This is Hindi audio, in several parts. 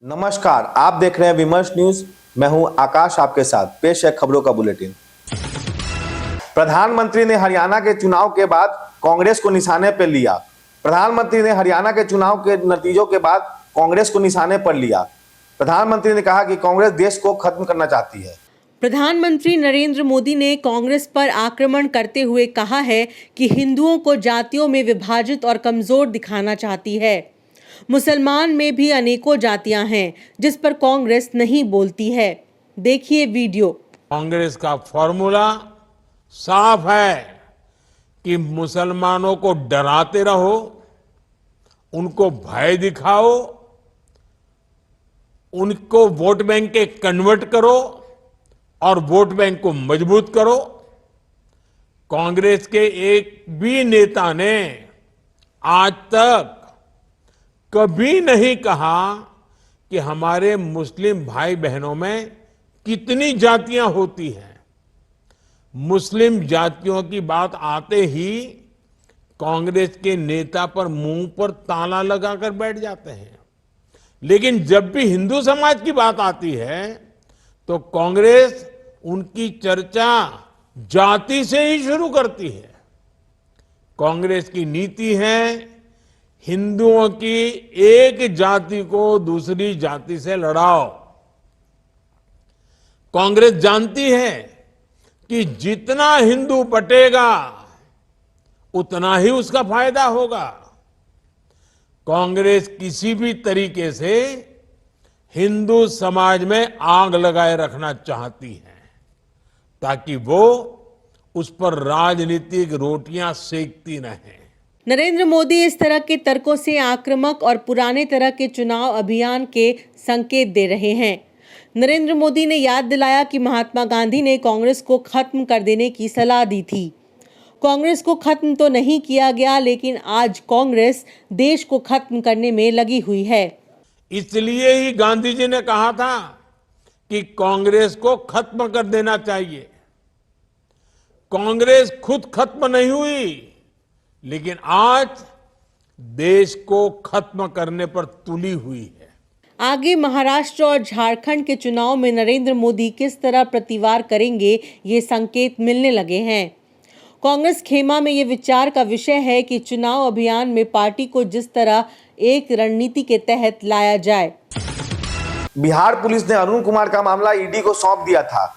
नमस्कार, आप देख रहे हैं विमर्श न्यूज। मैं हूं आकाश, आपके साथ पेश है खबरों का बुलेटिन। प्रधानमंत्री ने हरियाणा के चुनाव के बाद कांग्रेस को निशाने पर लिया। प्रधानमंत्री ने हरियाणा के चुनाव के नतीजों के बाद कांग्रेस को निशाने पर लिया। प्रधानमंत्री ने कहा कि कांग्रेस देश को खत्म करना चाहती है। प्रधानमंत्री नरेंद्र मोदी ने कांग्रेस पर आक्रमण करते हुए कहा है कि हिंदुओं को जातियों में विभाजित और कमजोर दिखाना चाहती है। मुसलमान में भी अनेकों जातियां हैं जिस पर कांग्रेस नहीं बोलती है। देखिए वीडियो। कांग्रेस का फॉर्मूला साफ है कि मुसलमानों को डराते रहो, उनको भय दिखाओ, उनको वोट बैंक के कन्वर्ट करो और वोट बैंक को मजबूत करो। कांग्रेस के एक भी नेता ने आज तक कभी नहीं कहा कि हमारे मुस्लिम भाई बहनों में कितनी जातियां होती हैं। मुस्लिम जातियों की बात आते ही कांग्रेस के नेता पर मुंह पर ताला लगाकर बैठ जाते हैं, लेकिन जब भी हिंदू समाज की बात आती है तो कांग्रेस उनकी चर्चा जाति से ही शुरू करती है। कांग्रेस की नीति है हिंदुओं की एक जाति को दूसरी जाति से लड़ाओ। कांग्रेस जानती है कि जितना हिंदू बटेगा उतना ही उसका फायदा होगा। कांग्रेस किसी भी तरीके से हिंदू समाज में आग लगाए रखना चाहती है ताकि वो उस पर राजनीतिक रोटियां सेकती रहें। नरेंद्र मोदी इस तरह के तर्कों से आक्रामक और पुराने तरह के चुनाव अभियान के संकेत दे रहे हैं। नरेंद्र मोदी ने याद दिलाया कि महात्मा गांधी ने कांग्रेस को खत्म कर देने की सलाह दी थी। कांग्रेस को खत्म तो नहीं किया गया, लेकिन आज कांग्रेस देश को खत्म करने में लगी हुई है। इसलिए ही गांधी जी ने कहा था कि कांग्रेस को खत्म कर देना चाहिए। कांग्रेस खुद खत्म नहीं हुई, लेकिन आज देश को खत्म करने पर तुली हुई है। आगे महाराष्ट्र और झारखंड के चुनाव में नरेंद्र मोदी किस तरह प्रतिवार करेंगे, ये संकेत मिलने लगे हैं। कांग्रेस खेमा में ये विचार का विषय है कि चुनाव अभियान में पार्टी को जिस तरह एक रणनीति के तहत लाया जाए। बिहार पुलिस ने अरुण कुमार का मामला ईडी को सौंप दिया था।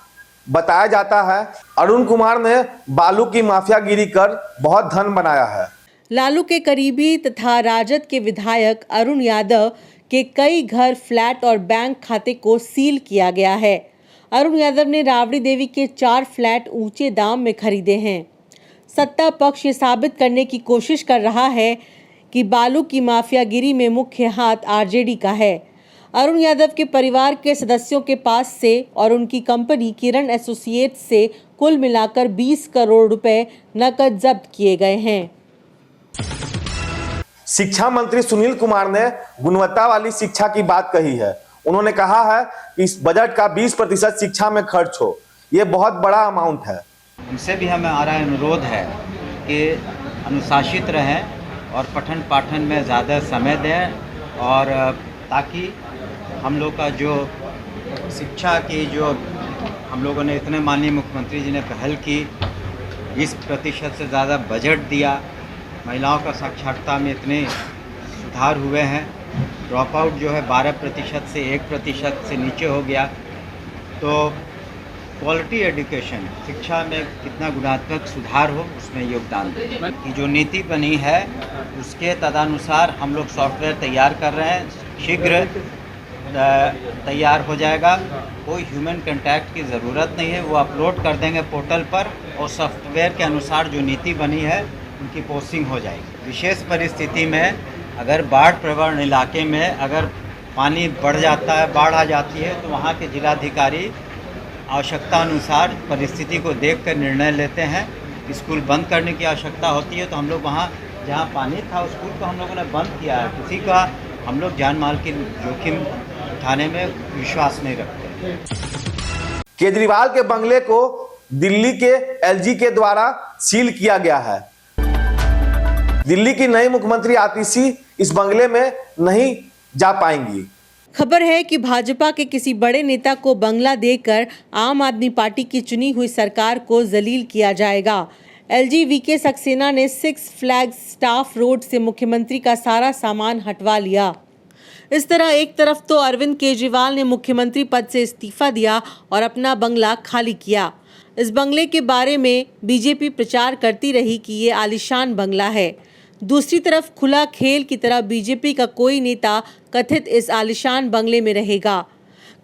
बताया जाता है अरुण कुमार ने बालू की माफियागिरी कर बहुत धन बनाया है। लालू के करीबी तथा राजद के विधायक अरुण यादव के कई घर, फ्लैट और बैंक खाते को सील किया गया है। अरुण यादव ने राबड़ी देवी के 4 फ्लैट ऊंचे दाम में खरीदे हैं। सत्ता पक्ष ये साबित करने की कोशिश कर रहा है कि बालू की माफियागिरी में मुख्य हाथ आरजेडी का है। अरुण यादव के परिवार के सदस्यों के पास से और उनकी कंपनी किरण एसोसिएट्स से कुल मिलाकर 20 करोड़ रुपए नकद जब्त किए गए हैं। शिक्षा मंत्री सुनील कुमार ने गुणवत्ता वाली शिक्षा की बात कही है। उन्होंने कहा है कि इस बजट का 20% शिक्षा में खर्च हो। ये बहुत बड़ा अमाउंट है। उनसे भी हमारा अनुरोध है कि अनुशासित रहें और पठन पाठन में ज़्यादा समय दें, और ताकि हम लोग का जो शिक्षा की जो हम लोगों ने इतने माननीय मुख्यमंत्री जी ने पहल की, 20% से ज़्यादा बजट दिया, महिलाओं का साक्षरता में इतने सुधार हुए हैं, ड्रॉप आउट जो है 12% से 1% से नीचे हो गया। तो क्वालिटी एजुकेशन, शिक्षा में कितना गुणात्मक सुधार हो उसमें योगदान दें। कि जो नीति बनी है उसके तदनुसार हम लोग सॉफ्टवेयर तैयार कर रहे हैं, शीघ्र तैयार हो जाएगा। कोई ह्यूमन कांटेक्ट की ज़रूरत नहीं है, वो अपलोड कर देंगे पोर्टल पर और सॉफ्टवेयर के अनुसार जो नीति बनी है उनकी पोस्टिंग हो जाएगी। विशेष परिस्थिति में अगर बाढ़ प्रवण इलाके में अगर पानी बढ़ जाता है, बाढ़ आ जाती है, तो वहाँ के जिलाधिकारी आवश्यकता अनुसार परिस्थिति को देखकर निर्णय लेते हैं। स्कूल बंद करने की आवश्यकता होती है तो हम लोग वहाँ जहाँ पानी था उस स्कूल को हम लोगों ने बंद किया है। किसी का हम लोग जान माल की जोखिम उठाने में विश्वास नहीं रखते। केजरीवाल के बंगले को दिल्ली के एलजी के द्वारा सील किया गया है। दिल्ली की नई मुख्यमंत्री आतिशी इस बंगले में नहीं जा पाएंगी। खबर है कि भाजपा के किसी बड़े नेता को बंगला देकर आम आदमी पार्टी की चुनी हुई सरकार को जलील किया जाएगा। एलजी वीके सक्सेना ने 6 फ्लैग्स स्टाफ रोड से मुख्यमंत्री का सारा सामान हटवा लिया। इस तरह एक तरफ तो अरविंद केजरीवाल ने मुख्यमंत्री पद से इस्तीफा दिया और अपना बंगला खाली किया। इस बंगले के बारे में बीजेपी प्रचार करती रही कि ये आलीशान बंगला है। दूसरी तरफ खुला खेल की तरह बीजेपी का कोई नेता कथित इस आलीशान बंगले में रहेगा।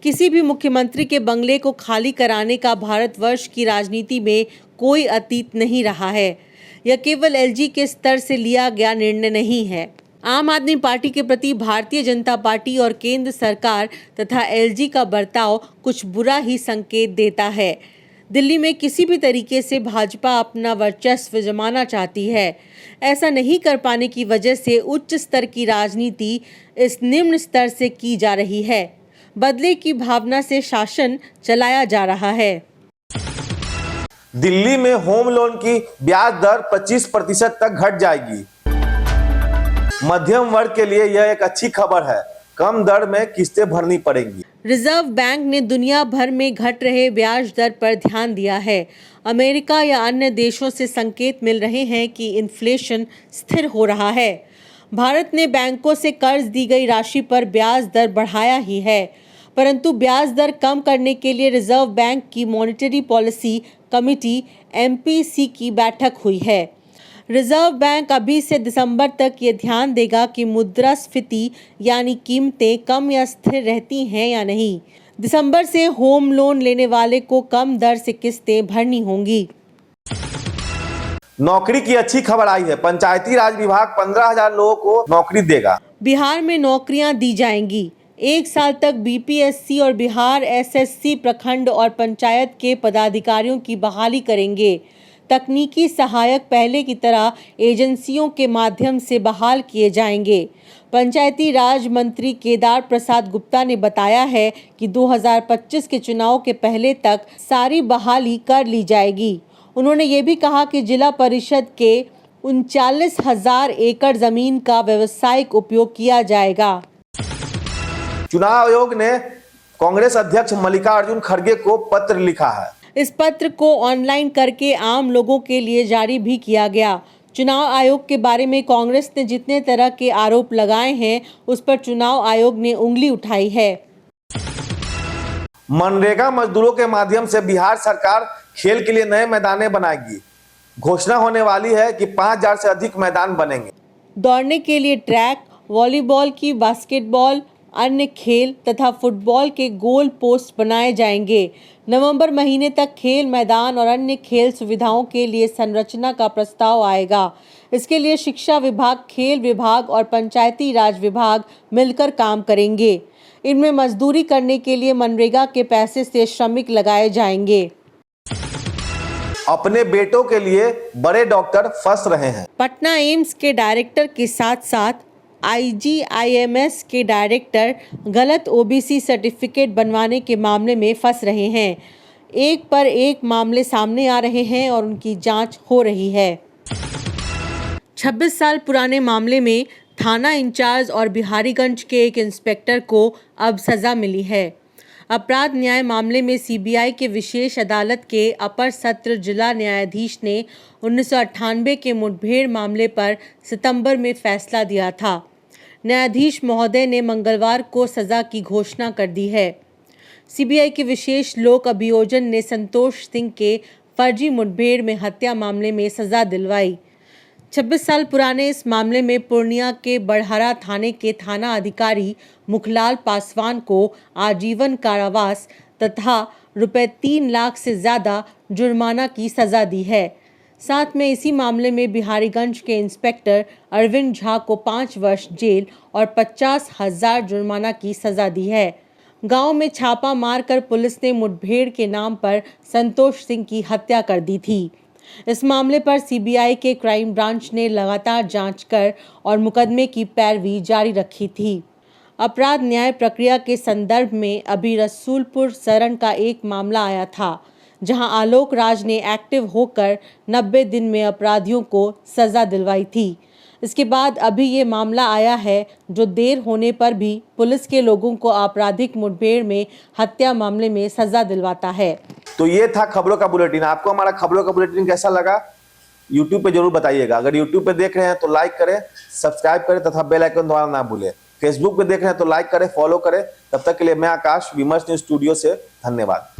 किसी भी मुख्यमंत्री के बंगले को खाली कराने का भारतवर्ष की राजनीति में कोई अतीत नहीं रहा है। यह केवल एलजी के स्तर से लिया गया निर्णय नहीं है। आम आदमी पार्टी के प्रति भारतीय जनता पार्टी और केंद्र सरकार तथा एलजी का बर्ताव कुछ बुरा ही संकेत देता है। दिल्ली में किसी भी तरीके से भाजपा अपना वर्चस्व जमाना चाहती है। ऐसा नहीं कर पाने की वजह से उच्च स्तर की राजनीति इस निम्न स्तर से की जा रही है। बदले की भावना से शासन चलाया जा रहा है। दिल्ली में होम लोन की ब्याज दर 25% तक घट जाएगी। मध्यम वर्ग के लिए यह एक अच्छी खबर है। कम दर में किस्तें भरनी पड़ेंगी। रिजर्व बैंक ने दुनिया भर में घट रहे ब्याज दर पर ध्यान दिया है। अमेरिका या अन्य देशों से संकेत मिल रहे हैं कि इन्फ्लेशन स्थिर हो रहा है। भारत ने बैंकों से कर्ज दी गई राशि पर ब्याज दर बढ़ाया ही है, परंतु ब्याज दर कम करने के लिए रिजर्व बैंक की मॉनेटरी पॉलिसी कमेटी MPC की बैठक हुई है। रिजर्व बैंक अभी से दिसंबर तक ये ध्यान देगा कि मुद्रास्फीति यानी कीमतें कम या स्थिर रहती हैं या नहीं। दिसंबर से होम लोन लेने वाले को कम दर से किस्तें भरनी होंगी। नौकरी की अच्छी खबर आई है। पंचायती राज विभाग 15,000 लोगों को नौकरी देगा। बिहार में नौकरियां दी जाएंगी। 1 साल तक BPSC और बिहार SSC प्रखंड और पंचायत के पदाधिकारियों की बहाली करेंगे। तकनीकी सहायक पहले की तरह एजेंसियों के माध्यम से बहाल किए जाएंगे। पंचायती राज मंत्री केदार प्रसाद गुप्ता ने बताया है कि 2025 के चुनाव के पहले तक सारी बहाली कर ली जाएगी। उन्होंने ये भी कहा कि जिला परिषद के 39,000 एकड़ जमीन का व्यावसायिक उपयोग किया जाएगा। चुनाव आयोग ने कांग्रेस अध्यक्ष मल्लिकार्जुन खड़गे को पत्र लिखा है। इस पत्र को ऑनलाइन करके आम लोगों के लिए जारी भी किया गया। चुनाव आयोग के बारे में कांग्रेस ने जितने तरह के आरोप लगाए हैं उस पर चुनाव आयोग ने उंगली उठाई है। मनरेगा मजदूरों के माध्यम से बिहार सरकार खेल के लिए नए मैदान बनाएगी। घोषणा होने वाली है कि 5,000 से अधिक मैदान बनेंगे। दौड़ने के लिए ट्रैक, वॉलीबॉल की, बास्केटबॉल, अन्य खेल तथा फुटबॉल के गोल पोस्ट बनाए जाएंगे। नवंबर महीने तक खेल मैदान और अन्य खेल सुविधाओं के लिए संरचना का प्रस्ताव आएगा। इसके लिए शिक्षा विभाग, खेल विभाग और पंचायती राज विभाग मिलकर काम करेंगे। इनमें मजदूरी करने के लिए मनरेगा के पैसे से श्रमिक लगाए जाएंगे। अपने बेटों के लिए बड़े डॉक्टर फंस रहे हैं। पटना एम्स के डायरेक्टर के साथ साथ IGIMS के डायरेक्टर गलत OBC सर्टिफिकेट बनवाने के मामले में फंस रहे हैं। एक पर एक मामले सामने आ रहे हैं और उनकी जांच हो रही है। 26 साल पुराने मामले में थाना इंचार्ज और बिहारीगंज के एक इंस्पेक्टर को अब सजा मिली है। अपराध न्याय मामले में CBI के विशेष अदालत के अपर सत्र जिला न्यायाधीश ने 1998 के मुठभेड़ मामले पर सितंबर में फैसला दिया था। न्यायाधीश महोदय ने मंगलवार को सजा की घोषणा कर दी है। CBI के विशेष लोक अभियोजन ने संतोष सिंह के फर्जी मुठभेड़ में हत्या मामले में सजा दिलवाई। 26 साल पुराने इस मामले में पूर्णिया के बड़हरा थाने के थाना अधिकारी मुखलाल पासवान को आजीवन कारावास तथा ₹3 लाख से ज़्यादा जुर्माना की सज़ा दी है। साथ में इसी मामले में बिहारीगंज के इंस्पेक्टर अरविंद झा को 5 वर्ष जेल और 50,000 जुर्माना की सज़ा दी है। गांव में छापा मारकर पुलिस ने मुठभेड़ के नाम पर संतोष सिंह की हत्या कर दी थी। इस मामले पर CBI के क्राइम ब्रांच ने लगातार जांच कर और मुकदमे की पैरवी जारी रखी थी। अपराध न्याय प्रक्रिया के संदर्भ में अभी रसूलपुर सरण का एक मामला आया था, जहां आलोक राज ने एक्टिव होकर 90 दिन में अपराधियों को सजा दिलवाई थी। इसके बाद अभी ये मामला आया है, जो देर होने पर भी पुलिस के लोगों को आपराधिक मुठभेड़ में हत्या मामले में सजा दिलवाता है। तो ये था खबरों का बुलेटिन। आपको हमारा खबरों का बुलेटिन कैसा लगा यूट्यूब पे जरूर बताइएगा। अगर यूट्यूब पे देख रहे हैं तो लाइक करें, सब्सक्राइब करें तथा बेल आइकन दबाना ना भूलें। फेसबुक पे देख रहे हैं तो लाइक करें, फॉलो करें। तब तक के लिए मैं आकाश, विमर्श न्यूज स्टूडियो से धन्यवाद।